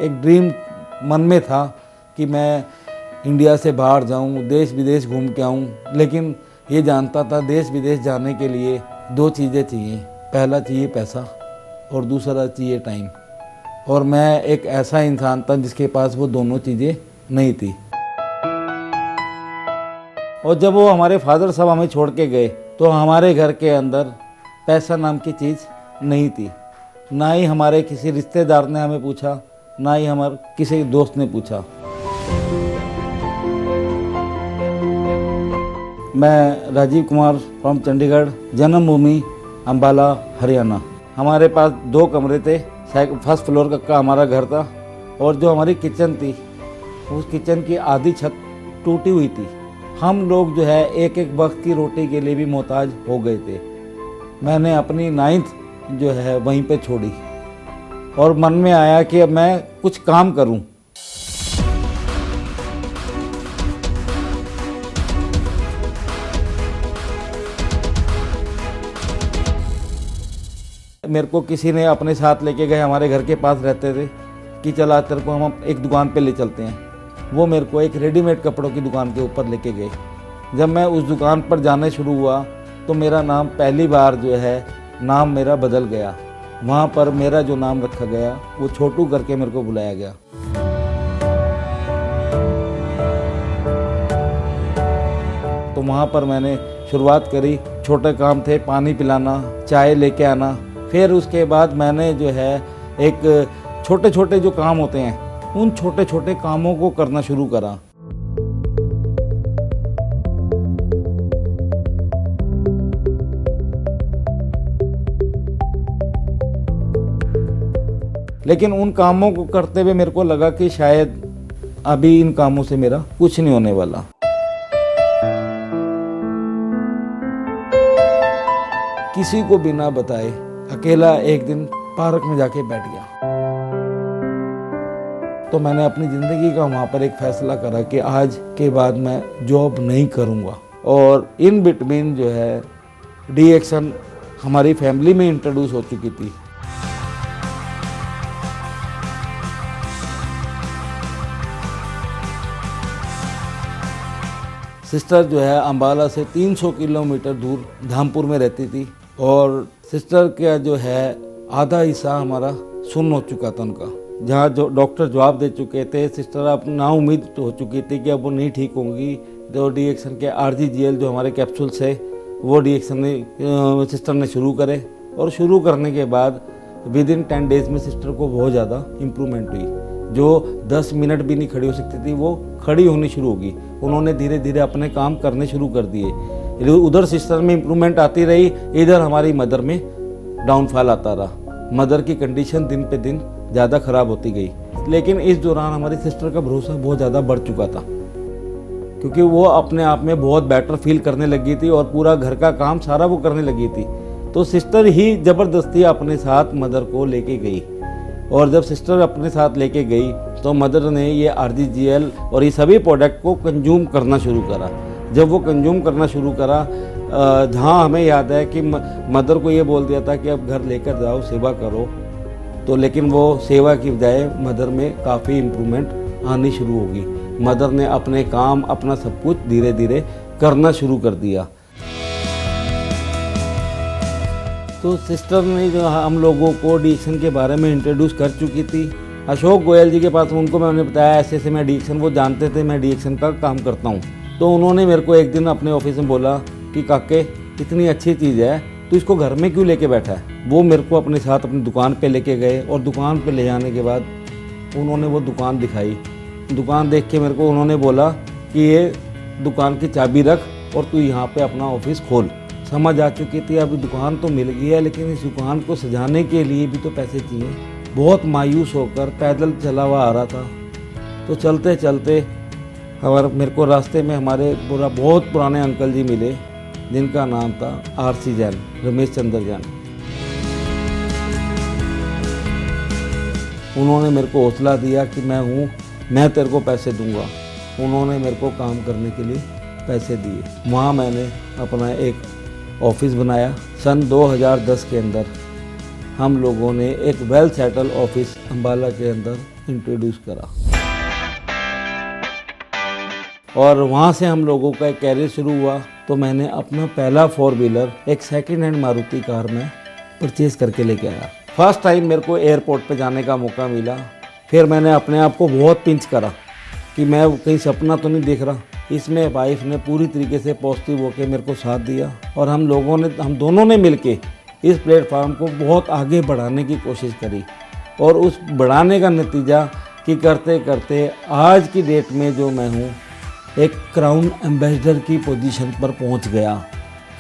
एक ड्रीम मन में था कि मैं इंडिया से बाहर जाऊं, देश विदेश घूम के आऊं, लेकिन ये जानता था देश विदेश जाने के लिए दो चीज़ें चाहिए। पहला चाहिए पैसा और दूसरा चाहिए टाइम। और मैं एक ऐसा इंसान था जिसके पास वो दोनों चीज़ें नहीं थी। और जब वो हमारे फादर साहब हमें छोड़ के गए तो हमारे घर के अंदर पैसा नाम की चीज़ नहीं थी। ना ही हमारे किसी रिश्तेदार ने हमें पूछा, ना ही हमारे किसी दोस्त ने पूछा। मैं राजीव कुमार फ्रॉम चंडीगढ़, जन्मभूमि अम्बाला, हरियाणा। हमारे पास 2 कमरे थे। फर्स्ट फ्लोर का हमारा घर था और जो हमारी किचन थी उस किचन की आधी छत टूटी हुई थी। हम लोग जो है एक एक वक्त की रोटी के लिए भी मोहताज हो गए थे। मैंने अपनी 9th जो है वहीं पे छोड़ी और मन में आया कि अब मैं कुछ काम करूं। मेरे को किसी ने अपने साथ लेके गए, हमारे घर के पास रहते थे, कि चला तेरे को हम एक दुकान पे ले चलते हैं। वो मेरे को एक रेडीमेड कपड़ों की दुकान के ऊपर लेके गए। जब मैं उस दुकान पर जाने शुरू हुआ तो मेरा नाम पहली बार जो है नाम मेरा बदल गया। वहाँ पर मेरा जो नाम रखा गया वो छोटू करके मेरे को बुलाया गया। तो वहाँ पर मैंने शुरुआत करी। छोटे काम थे, पानी पिलाना, चाय लेके आना। फिर उसके बाद मैंने जो है एक छोटे छोटे जो काम होते हैं उन छोटे छोटे कामों को करना शुरू करा। लेकिन उन कामों को करते हुए मेरे को लगा कि शायद अभी इन कामों से मेरा कुछ नहीं होने वाला। किसी को बिना बताए अकेला एक दिन पार्क में जाके बैठ गया। तो मैंने अपनी ज़िंदगी का वहाँ पर एक फ़ैसला करा कि आज के बाद मैं जॉब नहीं करूँगा। और इन बिटवीन जो है डी-एक्शन हमारी फैमिली में इंट्रोड्यूस हो चुकी थी। सिस्टर जो है अम्बाला से 300 किलोमीटर दूर धामपुर में रहती थी और सिस्टर का जो है आधा हिस्सा हमारा सुन्न हो चुका था उनका। जहाँ जो डॉक्टर जवाब दे चुके थे, सिस्टर अब नाउम्मीद हो चुकी थी कि अब वो नहीं ठीक होंगी। तो डी-एक्शन के RGGL जो हमारे कैप्सूल्स है वो डी-एक्शन ने सिस्टर ने शुरू करे और शुरू करने के बाद विदिन 10 डेज़ में सिस्टर को बहुत ज़्यादा इम्प्रूवमेंट हुई। जो 10 मिनट भी नहीं खड़ी हो सकती थी वो खड़ी होनी शुरू होगी। उन्होंने धीरे धीरे अपने काम करने शुरू कर दिए। उधर सिस्टर में इम्प्रूवमेंट आती रही, इधर हमारी मदर में डाउनफॉल आता रहा। मदर की कंडीशन दिन पे दिन ज़्यादा ख़राब होती गई। लेकिन इस दौरान हमारी सिस्टर का भरोसा बहुत ज़्यादा बढ़ चुका था क्योंकि वो अपने आप में बहुत बेटर फील करने लगी थी और पूरा घर का काम सारा वो करने लगी थी। तो सिस्टर ही ज़बरदस्ती अपने साथ मदर को लेके गई और जब सिस्टर अपने साथ लेके गई तो मदर ने ये RGGL और ये सभी प्रोडक्ट को कंज्यूम करना शुरू करा। जब वो कंज्यूम करना शुरू करा, जहाँ हमें याद है कि मदर को ये बोल दिया था कि अब घर लेकर जाओ, सेवा करो। तो लेकिन वो सेवा की बजाय मदर में काफ़ी इम्प्रूवमेंट आनी शुरू होगी। मदर ने अपने काम, अपना सब कुछ धीरे धीरे करना शुरू कर दिया। तो सिस्टर ने जो हम लोगों को डी-एक्शन के बारे में इंट्रोड्यूस कर चुकी थी। अशोक गोयल जी के पास उनको मैंने बताया ऐसे ऐसे मैं डी-एक्शन, वो जानते थे मैं डी-एक्शन का काम करता हूँ। तो उन्होंने मेरे को एक दिन अपने ऑफिस में बोला कि काके इतनी अच्छी चीज़ है तो इसको घर में क्यों लेके बैठा है। वो मेरे को अपने साथ अपनी दुकान पे लेके गए और दुकान पे ले जाने के बाद उन्होंने वो दुकान दिखाई। दुकान देख के मेरे को उन्होंने बोला कि ये दुकान की चाबी रख और तू यहाँ पे अपना ऑफिस खोल। समझ आ चुकी थी अब दुकान तो मिल गई है लेकिन इस दुकान को सजाने के लिए भी तो पैसे चाहिए। बहुत मायूस होकर पैदल चला हुआ आ रहा था। तो चलते चलते मेरे को रास्ते में हमारे बहुत पुराने अंकल जी मिले जिनका नाम था RC जैन, रमेश चंद्र जैन। उन्होंने मेरे को हौसला दिया कि मैं तेरे को पैसे दूंगा। उन्होंने मेरे को काम करने के लिए पैसे दिए। वहाँ मैंने अपना एक ऑफिस बनाया सन 2010 के अंदर हम लोगों ने एक वेल सेटल ऑफिस अम्बाला के अंदर इंट्रोड्यूस करा और वहाँ से हम लोगों का एक कैरियर शुरू हुआ। तो मैंने अपना पहला 4 व्हीलर एक सेकंड हैंड मारुति कार में परचेज़ करके लेके आया। फर्स्ट टाइम मेरे को एयरपोर्ट पे जाने का मौका मिला। फिर मैंने अपने आप को बहुत पिंच करा कि मैं कहीं सपना तो नहीं देख रहा। इसमें वाइफ ने पूरी तरीके से पॉजिटिव होकर मेरे को साथ दिया और हम दोनों ने मिलके इस प्लेटफार्म को बहुत आगे बढ़ाने की कोशिश करी और उस बढ़ाने का नतीजा कि करते करते आज की डेट में जो मैं हूँ एक क्राउन एम्बेसडर की पोजीशन पर पहुँच गया।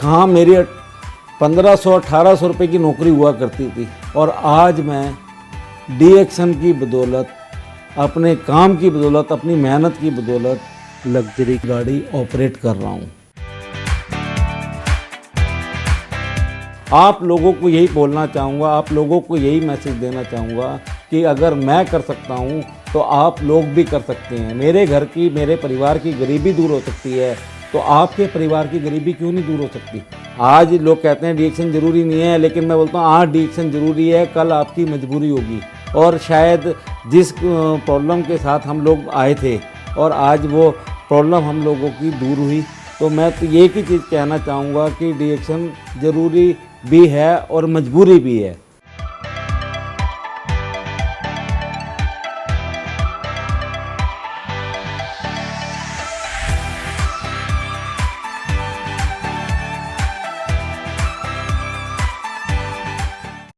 कहाँ मेरी 1500-1800 रुपये की नौकरी हुआ करती थी और आज मैं DXN की बदौलत, अपने काम की बदौलत, अपनी मेहनत की बदौलत लग्जरी गाड़ी ऑपरेट कर रहा हूँ। आप लोगों को यही बोलना चाहूँगा, आप लोगों को यही मैसेज देना चाहूँगा कि अगर मैं कर सकता हूँ तो आप लोग भी कर सकते हैं। मेरे परिवार की गरीबी दूर हो सकती है तो आपके परिवार की गरीबी क्यों नहीं दूर हो सकती। आज लोग कहते हैं DXN ज़रूरी नहीं है, लेकिन मैं बोलता हूँ आज DXN ज़रूरी है, कल आपकी मजबूरी होगी। और शायद जिस प्रॉब्लम के साथ हम लोग आए थे और आज वो प्रॉब्लम हम लोगों की दूर हुई, तो मैं तो एक ही चीज़ कहना चाहूँगा कि DXN ज़रूरी भी है और मजबूरी भी है।